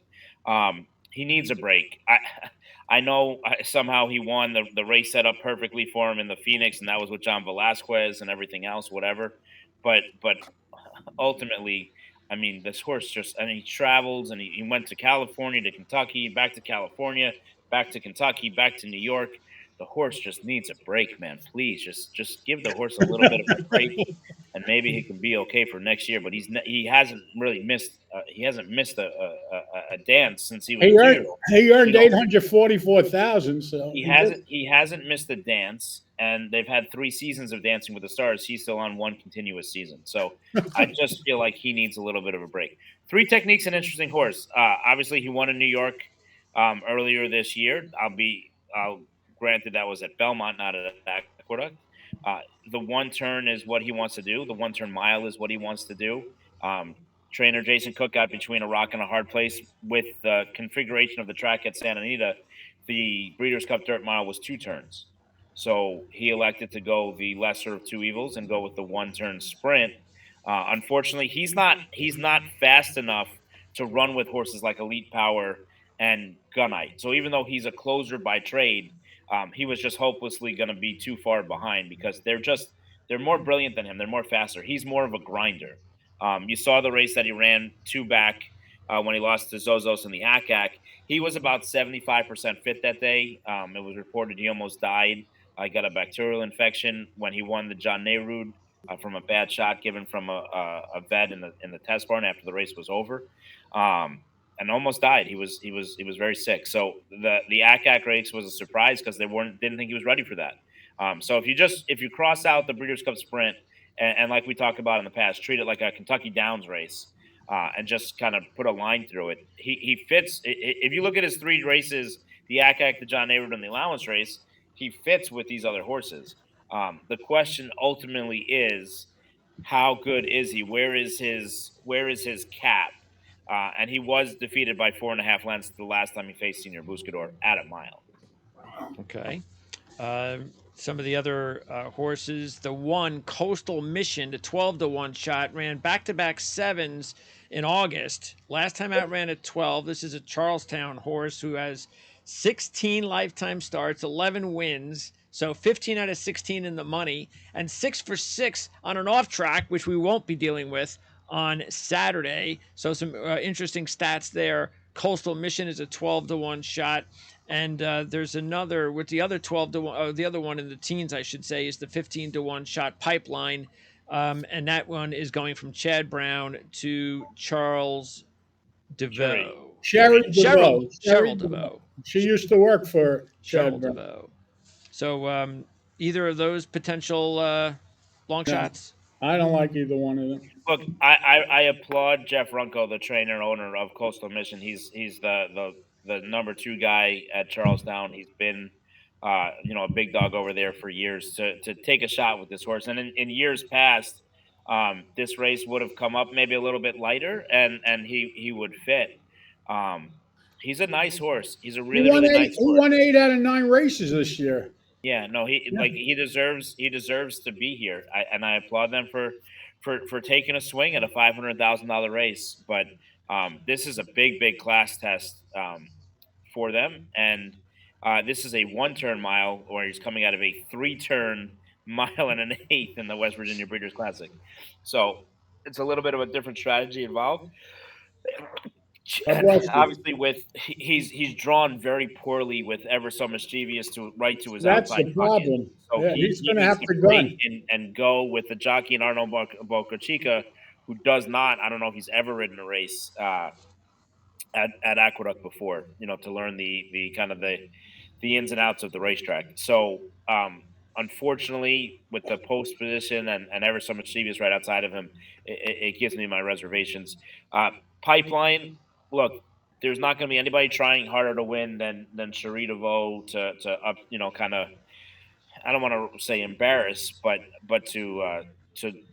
He needs a break. I know somehow he won. The race set up perfectly for him in the Phoenix, and that was with John Velazquez and everything else, whatever. But ultimately, I mean, this horse he travels, and he went to California, to Kentucky, back to California, back to Kentucky, back to New York. The horse just needs a break, man. Please, just give the horse a little bit of a break, and maybe he can be okay for next year. But he hasn't really missed. He hasn't missed a dance since he was. He earned $844,000. So he hasn't missed a dance, and they've had 3 seasons of Dancing with the Stars. He's still on 1 continuous season. So I just feel like he needs a little bit of a break. 3 Technique's an interesting horse. Obviously, he won in New York earlier this year. Granted that was at Belmont, not at Aqueduct. The 1 turn is what he wants to do. The 1 turn mile is what he wants to do. Um, Trainer Jason Cook got between a rock and a hard place with the configuration of the track at Santa Anita. The Breeders' Cup Dirt Mile was 2 turns. So he elected to go the lesser of 2 evils and go with the 1 turn sprint. Unfortunately, he's not fast enough to run with horses like Elite Power and Gunite. So even though he's a closer by trade, he was just hopelessly going to be too far behind because they're more brilliant than him. They're more faster. He's more of a grinder. You saw the race that he ran 2 back when he lost to Zozos in the ACAC. He was about 75% fit that day. It was reported he almost died. He got a bacterial infection when he won the John Nehru from a bad shot given from a vet in the test barn after the race was over, and almost died. He was very sick. So the ACAC race was a surprise because they didn't think he was ready for that. So if you cross out the Breeders' Cup Sprint and like we talked about in the past, treat it like a Kentucky Downs race. And just kind of put a line through it. He fits. If you look at his 3 races, the ACAC, the John Nehru, and the Allowance race, he fits with these other horses. The question ultimately is, how good is he? Where is his cap? And he was defeated by 4.5 lengths the last time he faced Senior Buscador at a mile. Okay. Some of the other horses, the 1 Coastal Mission, the 12-1 shot, ran back-to-back 7s in August. Last time out ran at 12. This is a Charlestown horse who has 16 lifetime starts, 11 wins, so 15 out of 16 in the money, and 6 for 6 on an off track, which we won't be dealing with on Saturday. So some interesting stats there. Coastal Mission is a 12-1 shot. And there's another with the other 12-1, the other one in the teens, I should say, is the 15-1 shot Pipeline. And that one is going from Chad Brown to Charles DeVoe. Sherry DeVoe. Cheryl DeVoe. She used to work for Cheryl Chad Brown. DeVoe. So either of those potential long shots? I don't like either one of them. Look, I applaud Jeff Runco, the trainer and owner of Coastal Mission. He's the number 2 guy at Charlestown. He's been a big dog over there for years to take a shot with this horse. And in years past, this race would have come up maybe a little bit lighter, and he would fit. He's a nice horse. He's a really nice He horse. won 8 out of 9 races this year. Yeah, no, he deserves to be here. I applaud them for taking a swing at a $500,000 race. But this is a big class test for them, and this is a 1 turn mile where he's coming out of a 3 turn mile and an eighth in the West Virginia Breeders' Classic. So it's a little bit of a different strategy involved. Obviously, he's drawn very poorly with Ever So Mischievous to his That's outside the problem. So Yeah, he's going to needs have to break gun. and go with the jockey in Arnold Boca Chica, who does not. I don't know if he's ever ridden a race at Aqueduct before. To learn the kind of the ins and outs of the racetrack. So unfortunately, with the post position and Ever So Mischievous right outside of him, it gives me my reservations. Pipeline. Look, there's not going to be anybody trying harder to win than Cherie DeVoe to up, kind of. I don't want to say embarrass, but to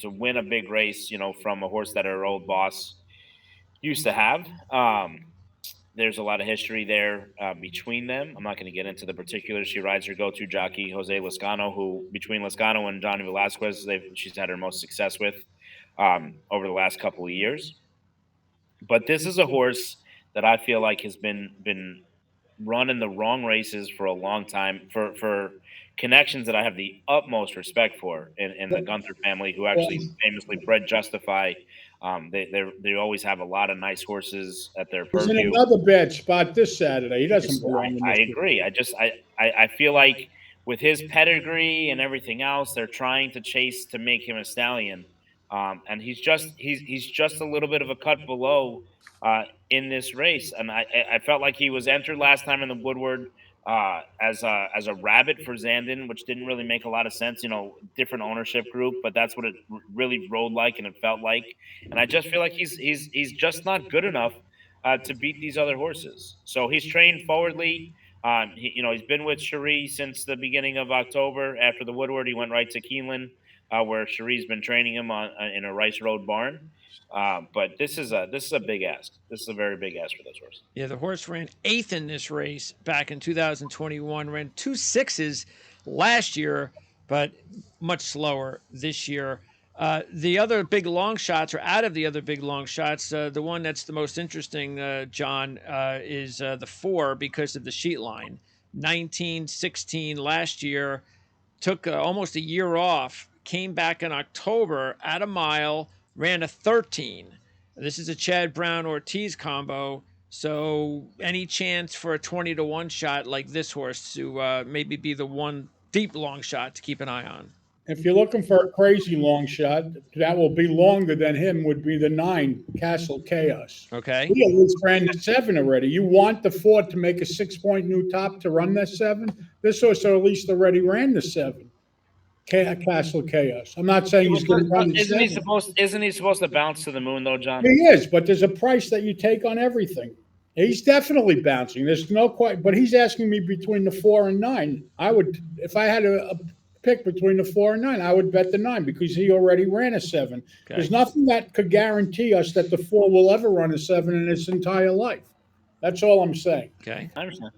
win a big race, from a horse that her old boss used to have. There's a lot of history there between them. I'm not going to get into the particulars. She rides her go-to jockey, Jose Lascano, who between Lascano and Johnny Velasquez, she's had her most success with over the last couple of years. But this is a horse that I feel like has been run in the wrong races for a long time for connections that I have the utmost respect for in the Gunther family, who actually famously bred Justify. They always have a lot of nice horses at their He's in purview. another bad spot this Saturday. He doesn't belong in I this. agree. I feel like with his pedigree and everything else, they're trying to chase to make him a stallion. And he's just a little bit of a cut below in this race. And I felt like he was entered last time in the Woodward as a rabbit for Zandon, which didn't really make a lot of sense. Different ownership group, but that's what it really rode like and it felt like. And I just feel like he's just not good enough to beat these other horses. So he's trained forwardly. He's been with Cherie since the beginning of October. After the Woodward, he went right to Keeneland, where Cherie's been training him on in a Rice Road barn. But this is a big ask. This is a very big ask for this horse. Yeah, the horse ran 8th in this race back in 2021, ran 2.6s last year, but much slower this year. The other big long shots, or out of the other big long shots, the one that's the most interesting, John, is the 4 because of the sheet line. 1916 last year, took almost a year off, came back in October at a mile, ran a 13. This is a Chad Brown Ortiz combo. So any chance for a 20-1 shot like this horse to maybe be the one deep long shot to keep an eye on? If you're looking for a crazy long shot, that will be longer than him, would be the 9, Castle Chaos. Okay. He at least ran the 7 already. You want the 4 to make a 6-point new top to run that 7? This horse at least already ran the 7. Castle Chaos. I'm not saying he's going to run the 7. Isn't he supposed to bounce to the moon though, John? He is, but there's a price that you take on everything. He's definitely bouncing. There's no quite, but he's asking me between the 4 and 9. I would, if I had a pick between the 4 and 9, I would bet the 9 because he already ran a 7. Okay. There's nothing that could guarantee us that the 4 will ever run a 7 in its entire life. That's all I'm saying. Okay. I understand.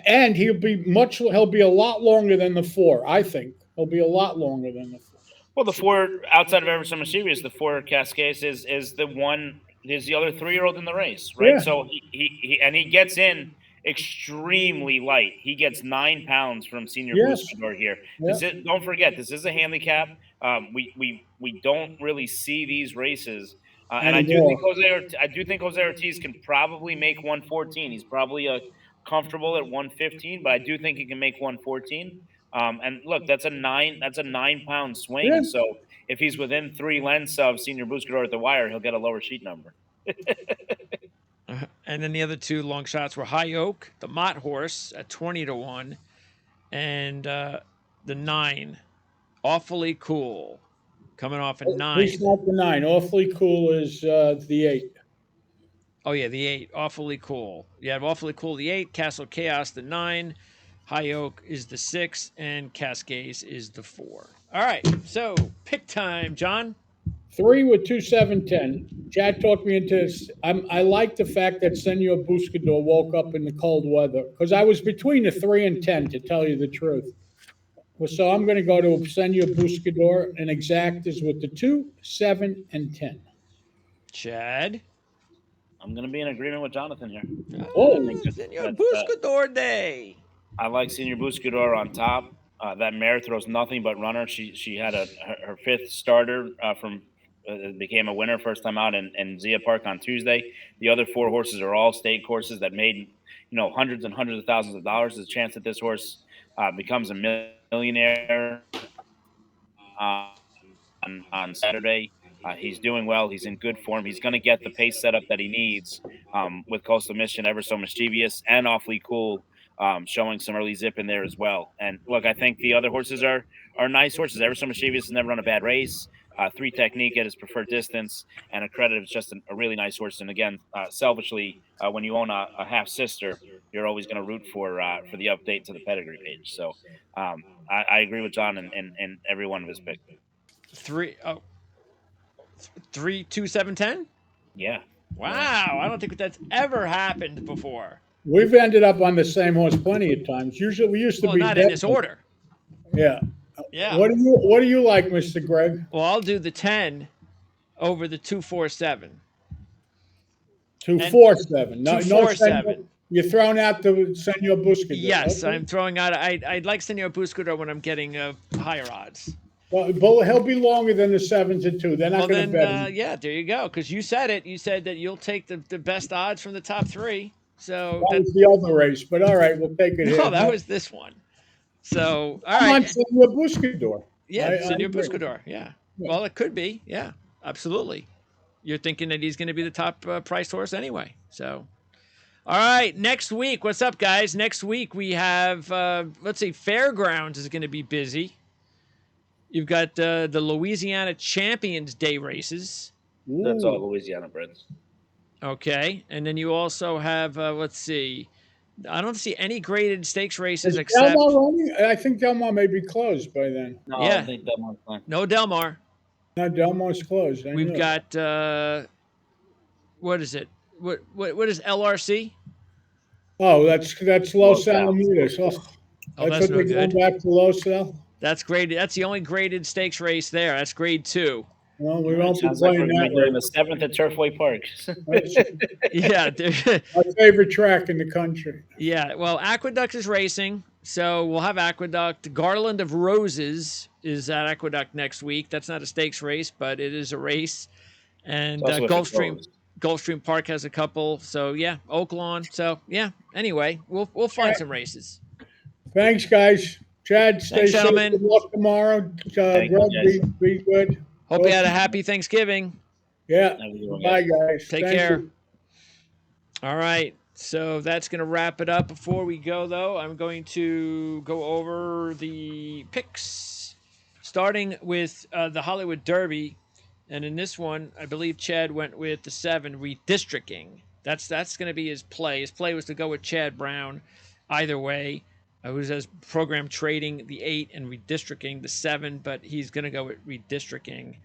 And he'll be a lot longer than the 4. I think he'll be a lot longer than the 4. Well, the 4 outside of Everson Mischievous, the 4 Cascades is the one is the other 3-year-old in the race, right? Yeah. So he gets in extremely light. He gets 9 pounds from Senior Yes. Buscador here. Yeah. Don't forget, this is a handicap. We don't really see these races, and I do think Jose Ortiz can probably make 114. He's probably comfortable at 115, but I do think he can make 114. And look, that's a 9-pound swing. Yeah. So if he's within 3 lengths of Senior Buscador at the wire, he'll get a lower sheet number. And then the other 2 long shots were High Oak, the Mott horse at 20-1, and the 9, Awfully Cool, coming off a 9. He's not the 9. Awfully Cool is the 8. Oh yeah, the 8, Awfully Cool. You have Awfully Cool, the 8, Castle Chaos, the 9, High Oak is the 6, and Cascades is the 4. All right, so pick time, John. 3 with 2, 7, 10. Chad talked me into this. I like the fact that Senor Buscador woke up in the cold weather because I was between the 3 and 10, to tell you the truth. So I'm going to go to Senor Buscador, and exact is with the 2, 7, and 10. Chad. I'm going to be in agreement with Jonathan here. Oh, Senor Buscador Day. I like Senior Buscador on top. That mare throws nothing but runner. She had her 5th starter became a winner first time out in Zia Park on Tuesday. The other 4 horses are all stake horses that made hundreds and hundreds of thousands of dollars. There's a chance that this horse becomes a millionaire on Saturday. He's doing well. He's in good form. He's going to get the pace setup that he needs with Coastal Mission, Ever So Mischievous, and Awfully Cool, showing some early zip in there as well. And look, I think the other horses are nice horses. Ever So Mischievous has never run a bad race. 3 Technique at his preferred distance, and Accredited is just a really nice horse. And again, selfishly, when you own a half sister, you're always going to root for the update to the pedigree page. So I agree with John and every one of his picks. 3, 2, 7, 10? Yeah. Wow, I don't think that's ever happened before. We've ended up on the same horse plenty of times. Usually, we used to be not in this order. Yeah. Yeah. What do you like, Mr. Greg? Well, I'll do the 10 over the 2, 4, 7. 2, 4, 7. No, 2, 4, 7. You're throwing out the Senor Buscador. Yes, okay. I'm throwing out. I'd like Senor Buscador when I'm getting higher odds. Well, he'll be longer than the 7s and 2. They're not going to bet him. Yeah, there you go. Because you said it. You said that you'll take the best odds from the top 3. So that was the other race, but all right, we'll take it here. No, that was this one. So, all right. I'm on Senor Buscador. Yeah, Senor Buscador. Yeah. Well, it could be. Yeah, absolutely. You're thinking that he's going to be the top priced horse anyway. So, All right, next week. What's up, guys? Next week we have, let's see, Fairgrounds is going to be busy. You've got the Louisiana Champions Day races. That's all Ooh. Louisiana breds. Okay, and then you also have, let's see, I don't see any graded stakes races Is except, Delmar running? I think Delmar may be closed by then. No, I yeah, don't think that one's fine. no Delmar. No, Delmar's closed. I We've knew. got, what is it? What is LRC? Oh, that's Los Los Al. Alamitos. Oh, Oh, that's that's what no they're going good. back to Los Al. That's graded. That's the only graded stakes race there. That's grade 2. Well, we All right, won't be sounds like playing we're going to that be doing way. the 7th at Turfway Park. That's Yeah, my favorite track in the country. yeah. Well, Aqueduct is racing, so we'll have Aqueduct. Garland of Roses is at Aqueduct next week. That's not a stakes race, but it is a race. And Also, if it goes. Gulfstream Park has a couple. So yeah, Oaklawn. So yeah. Anyway, we'll find some races. Thanks, guys. Chad, stay Thanks, safe. gentlemen. Good luck tomorrow. Thank you, Greg, guys. be good. Hope you had a happy Thanksgiving. Yeah. Have a good one, Bye, guys. guys. Take Thank care. you. All right. So that's going to wrap it up. Before we go, though, I'm going to go over the picks, starting with the Hollywood Derby. And in this one, I believe Chad went with the 7, redistricting. That's going to be his play. His play was to go with Chad Brown either way. Who says program trading the 8 and redistricting the 7, but he's going to go with redistricting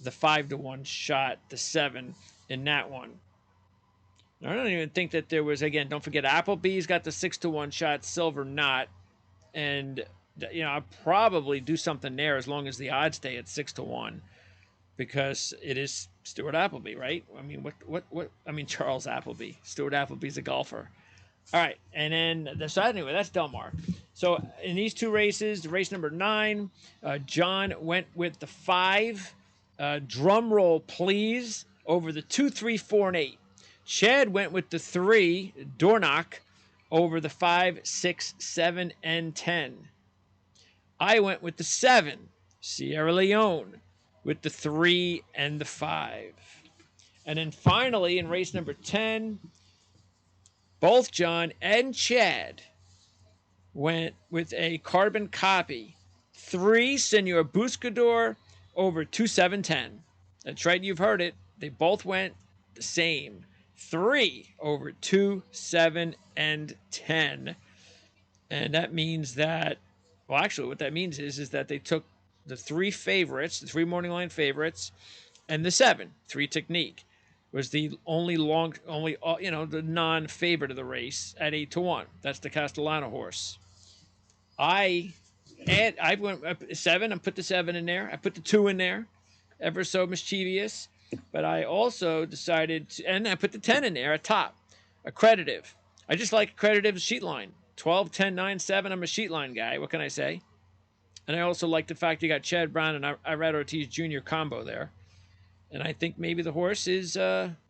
the 5-1 shot, the 7 in that one. I don't even think that there was, again, don't forget Applebee's got the 6-1 shot, Silver not. And, I'll probably do something there as long as the odds stay at 6-1 because it is Stuart Appleby, right? I mean, Charles Appleby. Stuart Appleby's a golfer. All right. And then, so anyway, that's Delmar. So in these two races, race number 9, John went with the 5. Drum roll, please, over the 2, 3, 4, and 8. Chad went with the 3, Dornock, over the 5, 6, 7, and 10. I went with the 7, Sierra Leone, with the 3 and the 5. And then finally, in race number 10, both John and Chad went with a carbon copy. 3, Senor Buscador, over 2, 7, 10. That's right, you've heard it. They both went the same. 3 over 2, 7, and 10. And that means that, well, actually, what that means is that they took the 3 favorites, the 3 morning line favorites, and the 7, 3 technique, was the the non-favorite of the race at 8-1. That's the Castellano horse. I went 7 and put the 7 in there. I put the 2 in there, ever so mischievous. But I also decided to, and I put the 10 in there at top, accreditive. I just like accreditive sheet line. 12, 10, 9, 7. I'm a sheet line guy. What can I say? And I also like the fact you got Chad Brown and Irad Ortiz Jr. combo there. And I think maybe the horse is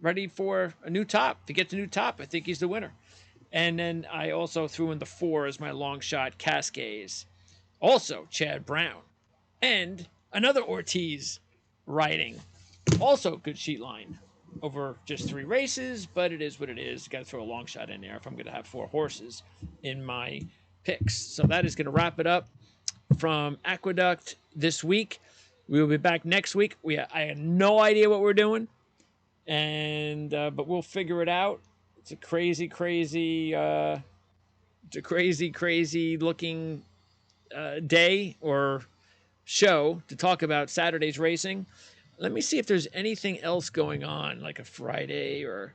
ready for a new top. To get the new top, I think he's the winner. And then I also threw in the 4 as my long shot, Cascades. Also, Chad Brown. And another Ortiz riding. Also, good sheet line over just 3 races, but it is what it is. Got to throw a long shot in there if I'm going to have 4 horses in my picks. So that is going to wrap it up from Aqueduct this week. We will be back next week. I have no idea what we're doing, and but we'll figure it out. It's a crazy looking day or show to talk about Saturday's racing. Let me see if there's anything else going on, like a Friday or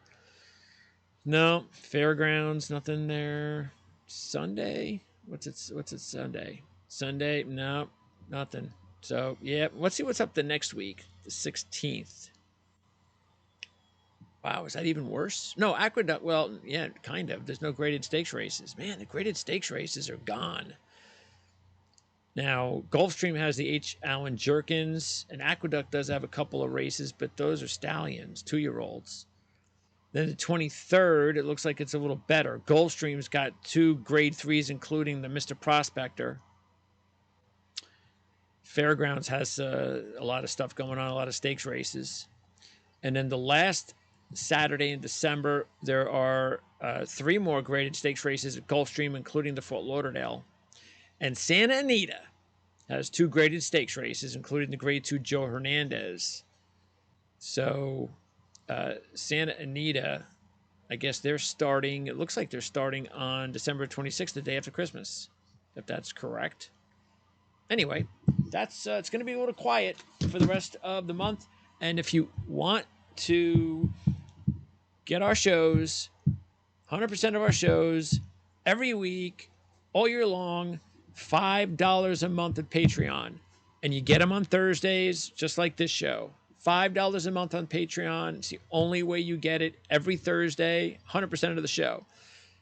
no fairgrounds. Nothing there. Sunday. What's it Sunday? Sunday. No, nothing. So yeah, let's see what's up the next week, the 16th. Wow, is that even worse? No, Aqueduct. Well, yeah, kind of. There's no graded stakes races. Man, the graded stakes races are gone. Now, Gulfstream has the H. Allen Jerkins, and Aqueduct does have a couple of races, but those are stallions, 2-year-olds. Then the 23rd, it looks like it's a little better. Gulfstream's got 2 grade 3s, including the Mr. Prospector. Fairgrounds has a lot of stuff going on, a lot of stakes races. And then the last Saturday in December, there are 3 more graded stakes races at Gulfstream, including the Fort Lauderdale. And Santa Anita has 2 graded stakes races, including the Grade 2 Joe Hernandez. So Santa Anita, I guess they're starting, it looks like they're starting on December 26th, the day after Christmas, if that's correct. Anyway, that's it's going to be a little quiet for the rest of the month. And if you want to get our shows, 100% of our shows, every week, all year long, $5 a month at Patreon. And you get them on Thursdays, just like this show. $5 a month on Patreon. It's the only way you get it every Thursday, 100% of the show.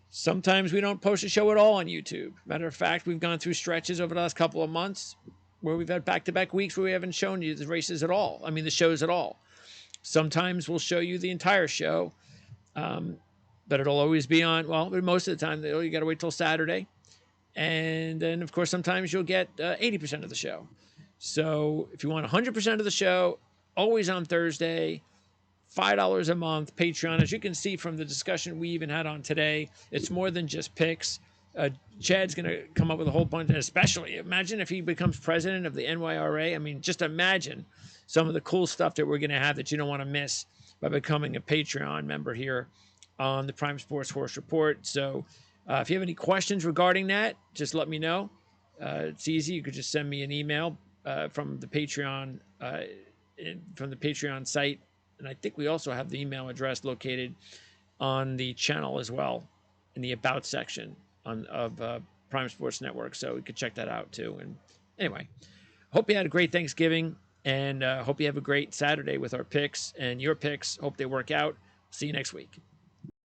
Sometimes we don't post a show at all on YouTube. Matter of fact, we've gone through stretches over the last couple of months where we've had back-to-back weeks where we haven't shown you the races at all. I mean, the shows at all. Sometimes we'll show you the entire show, but it'll always be on, well, most of the time, you got to wait till Saturday. And then, of course, sometimes you'll get 80% of the show. So if you want 100% of the show, always on Thursday, $5 a month, Patreon. As you can see from the discussion we even had on today, it's more than just picks. Chad's going to come up with a whole bunch, and especially imagine if he becomes president of the NYRA. I mean, just imagine some of the cool stuff that we're going to have that you don't want to miss by becoming a Patreon member here on the Prime Sports Horse Report. So if you have any questions regarding that, just let me know. It's easy. You could just send me an email from the Patreon site. And I think we also have the email address located on the channel as well in the About section of Prime Sports Network. So you could check that out too. And anyway, hope you had a great Thanksgiving, and hope you have a great Saturday with our picks and your picks. Hope they work out. See you next week.